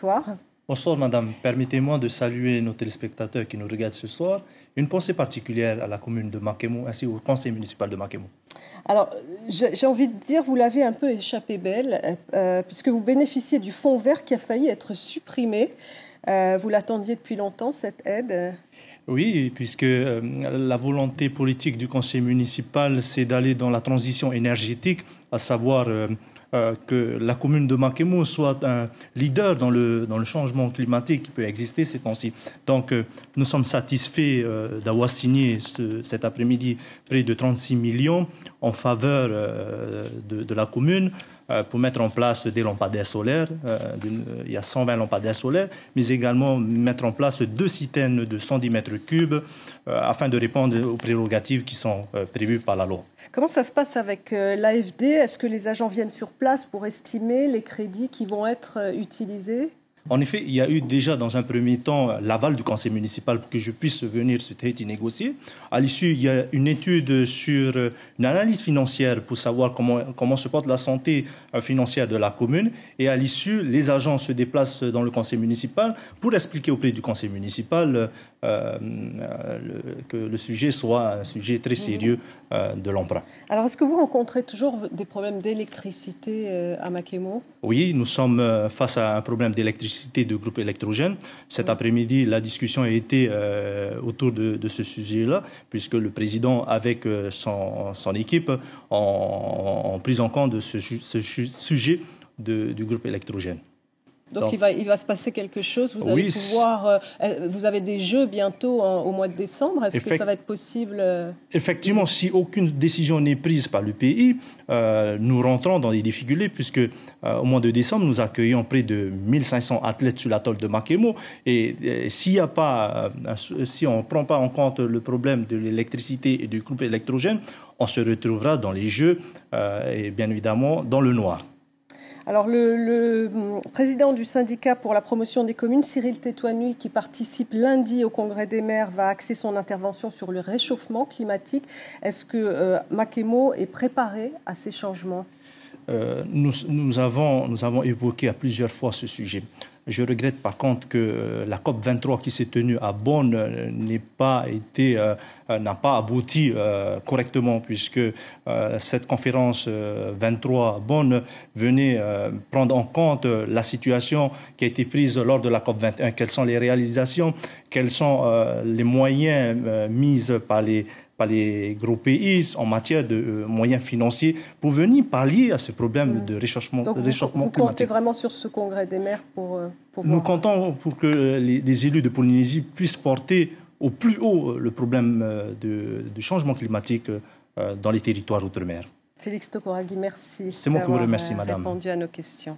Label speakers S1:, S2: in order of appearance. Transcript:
S1: bonsoir.
S2: Bonsoir madame, permettez-moi de saluer nos téléspectateurs qui nous regardent ce soir. Une pensée particulière à la commune de Makemo ainsi au conseil municipal de Makemo.
S1: Alors, j'ai envie de dire, vous l'avez un peu échappé belle, puisque vous bénéficiez du fonds vert qui a failli être supprimé. Vous l'attendiez depuis longtemps, cette aide?
S2: Oui, puisque la volonté politique du conseil municipal, c'est d'aller dans la transition énergétique, à savoir que la commune de Makemo soit un leader dans le changement climatique qui peut exister ces temps-ci. Donc, nous sommes satisfaits d'avoir signé cet après-midi près de 36 millions en faveur de la commune pour mettre en place des lampadaires solaires. Il y a 120 lampadaires solaires, mais également mettre en place 2 citernes de 110 mètres cubes afin de répondre aux prérogatives qui sont prévues par la loi.
S1: Comment ça se passe avec l'AFD? Est-ce que les agents viennent sur place pour estimer les crédits qui vont être utilisés?
S2: En effet, il y a eu déjà dans un premier temps l'aval du conseil municipal pour que je puisse venir sur Tahiti négocier. À l'issue, il y a une étude sur une analyse financière pour savoir comment se porte la santé financière de la commune. Et à l'issue, les agents se déplacent dans le conseil municipal pour expliquer auprès du conseil municipal que le sujet soit un sujet très sérieux de l'emprunt.
S1: Alors, est-ce que vous rencontrez toujours des problèmes d'électricité à Makemo?
S2: Oui, nous sommes face à un problème d'électricité de groupe électrogène. Cet après-midi, la discussion a été autour de ce sujet-là, puisque le président, avec son équipe, ont pris en compte ce sujet du groupe électrogène.
S1: Donc il va se passer quelque chose, vous allez pouvoir... vous avez des jeux bientôt au mois de décembre, est-ce que ça va être possible?
S2: Effectivement, si aucune décision n'est prise par le pays, nous rentrons dans des difficultés puisque au mois de décembre, nous accueillons près de 1500 athlètes sur l'atoll de Makemo et si on ne prend pas en compte le problème de l'électricité et du groupe électrogène, on se retrouvera dans les jeux et bien évidemment dans le noir.
S1: Alors, le président du syndicat pour la promotion des communes, Cyril Tétouanoui, qui participe lundi au congrès des maires, va axer son intervention sur le réchauffement climatique. Est-ce que Makemo est préparé à ces changements?
S2: Nous avons évoqué à plusieurs fois ce sujet. Je regrette par contre que la COP23 qui s'est tenue à Bonn n'a pas abouti correctement puisque cette conférence 23 à Bonn venait prendre en compte la situation qui a été prise lors de la COP21. Quelles sont les réalisations, quels sont les moyens mis par les gros pays en matière de moyens financiers pour venir pallier à ce problème de réchauffement climatique.
S1: Vous comptez vraiment sur ce congrès des maires pour
S2: Nous comptons pour que les élus de Polynésie puissent porter au plus haut le problème du changement climatique dans les territoires outre-mer.
S1: Félix Tokoragui, merci.
S2: C'est moi qui vous remercie, madame.
S1: Répondu à nos questions.